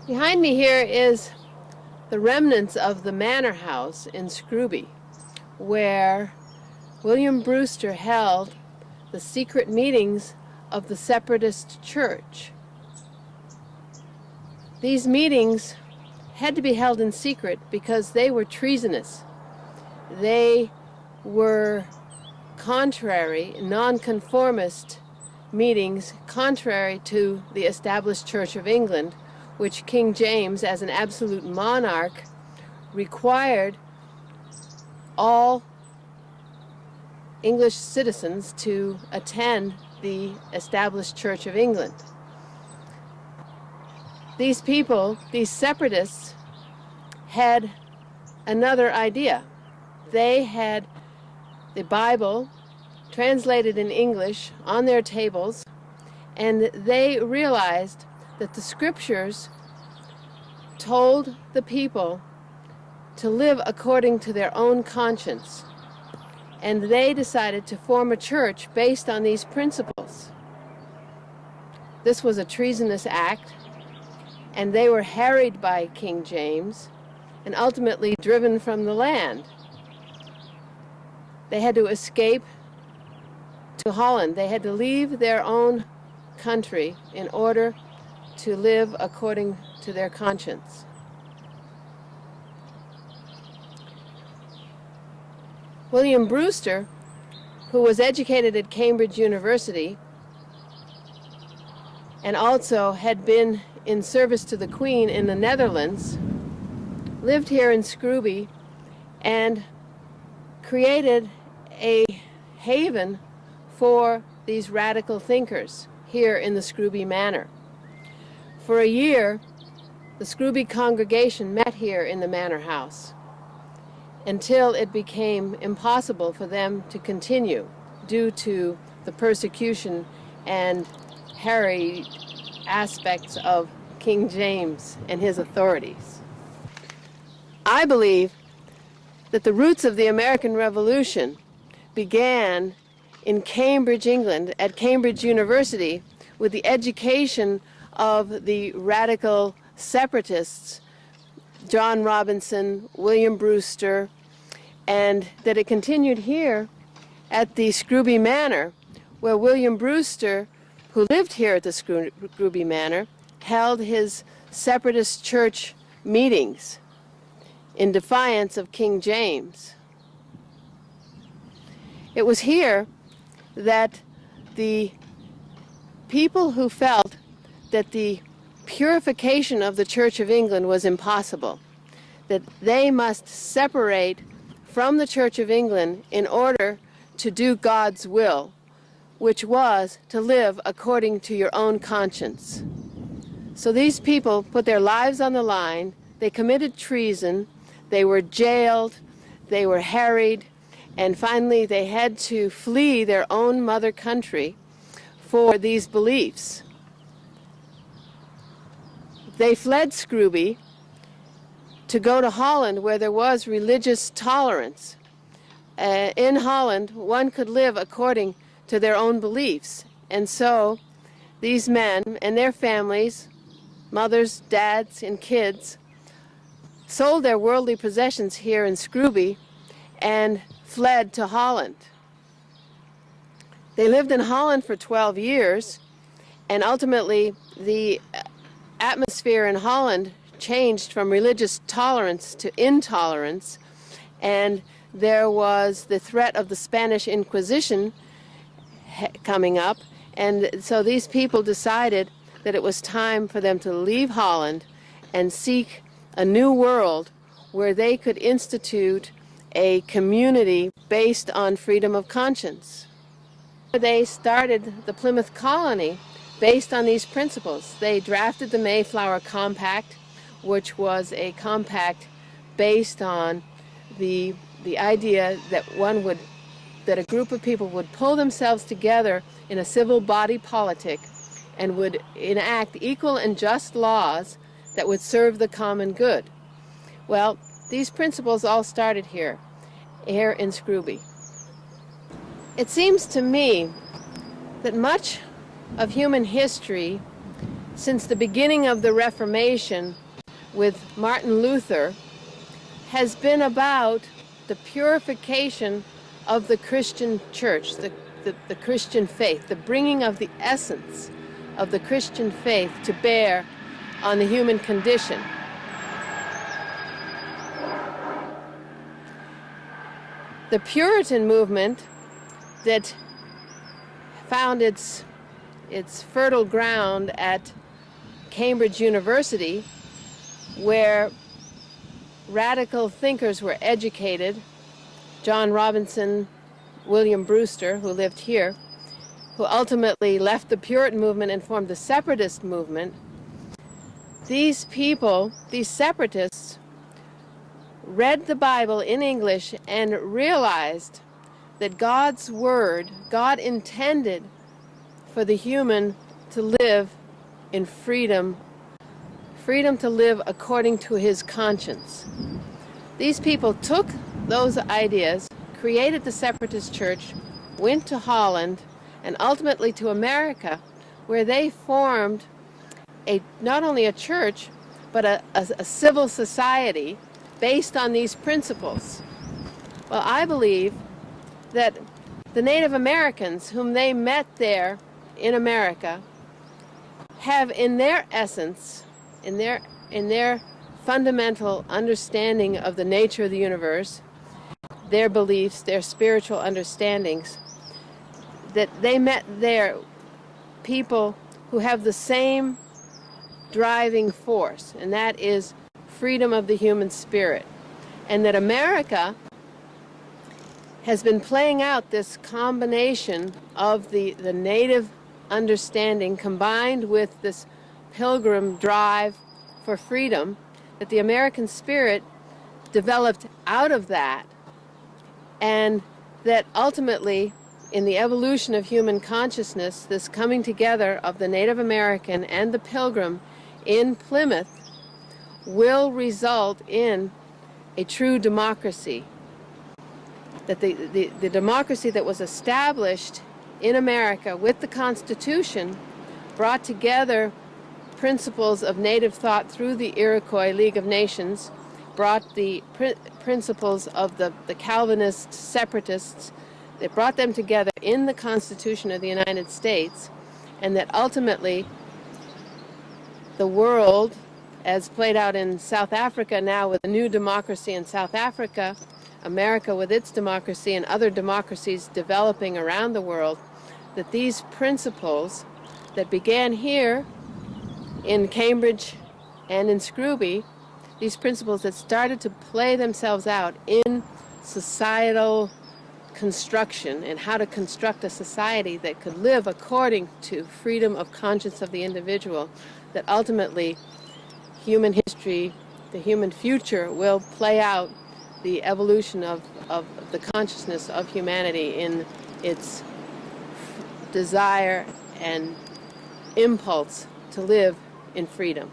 Behind me here is the remnants of the manor house in Scrooby, where William Brewster held the secret meetings of the Separatist church. These meetings had to be held in secret because they were treasonous. They were contrary, non-conformist meetings, contrary to the established Church of England, which King James, as an absolute monarch, required all English citizens to attend the established Church of England. These people, these separatists, had another idea. They had the Bible translated in English on their tables, and they realized that the scriptures told the people to live according to their own conscience. And they decided to form a church based on these principles. This was a treasonous act, and they were harried by King James and ultimately driven from the land. They had to escape to Holland. They had to leave their own country in order to live according to their conscience. William Brewster, who was educated at Cambridge University and also had been in service to the Queen in the Netherlands, lived here in Scrooby and created a haven for these radical thinkers here in the Scrooby Manor. For a year, the Scrooby congregation met here in the manor house until it became impossible for them to continue due to the persecution and harried aspects of King James and his authorities. I believe that the roots of the American Revolution began in Cambridge, England, at Cambridge University, with the education of the radical separatists, John Robinson, William Brewster, and that it continued here at the Scrooby Manor, where William Brewster, who lived here at the Scrooby Manor, held his separatist church meetings in defiance of King James. It was here that the people who felt that the purification of the Church of England was impossible, that they must separate from the Church of England in order to do God's will, which was to live according to your own conscience. So these people put their lives on the line, they committed treason, they were jailed, they were harried, and finally they had to flee their own mother country for these beliefs. They fled Scrooby to go to Holland, where there was religious tolerance. In Holland, one could live according to their own beliefs. And so these men and their families, mothers, dads, and kids, sold their worldly possessions here in Scrooby and fled to Holland. They lived in Holland for 12 years, and ultimately the atmosphere in Holland changed from religious tolerance to intolerance, and there was the threat of the Spanish Inquisition coming up, and so these people decided that it was time for them to leave Holland and seek a new world where they could institute a community based on freedom of conscience. They started the Plymouth Colony based on these principles. They drafted the Mayflower Compact, which was a compact based on the idea that that a group of people would pull themselves together in a civil body politic and would enact equal and just laws that would serve the common good. Well, these principles all started here in Scrooby. It seems to me that much of human history since the beginning of the Reformation with Martin Luther has been about the purification of the Christian church, the Christian faith, the bringing of the essence of the Christian faith to bear on the human condition. The Puritan movement that found its fertile ground at Cambridge University, where radical thinkers were educated, John Robinson, William Brewster, who lived here, who ultimately left the Puritan movement and formed the Separatist movement. These people, these Separatists, read the Bible in English and realized that God's Word, God intended for the human to live in freedom, freedom to live according to his conscience. These people took those ideas, created the Separatist church, went to Holland, and ultimately to America, where they formed not only a church, but a civil society based on these principles. Well, I believe that the Native Americans whom they met there in America have in their essence, in their fundamental understanding of the nature of the universe, their beliefs, their spiritual understandings, that they met there people who have the same driving force, and that is freedom of the human spirit. And that America has been playing out this combination of the native understanding combined with this pilgrim drive for freedom, that the American spirit developed out of that, and that ultimately in the evolution of human consciousness, this coming together of the Native American and the pilgrim in Plymouth will result in a true democracy. That the democracy that was established in America with the Constitution brought together principles of native thought through the Iroquois League of Nations, brought the principles of the Calvinist Separatists, that brought them together in the Constitution of the United States, and that ultimately the world, as played out in South Africa now with a new democracy in South Africa, America with its democracy and other democracies developing around the world, that these principles that began here in Cambridge and in Scrooby, these principles that started to play themselves out in societal construction and how to construct a society that could live according to freedom of conscience of the individual, that ultimately human history, the human future will play out the evolution of the consciousness of humanity in its desire and impulse to live in freedom.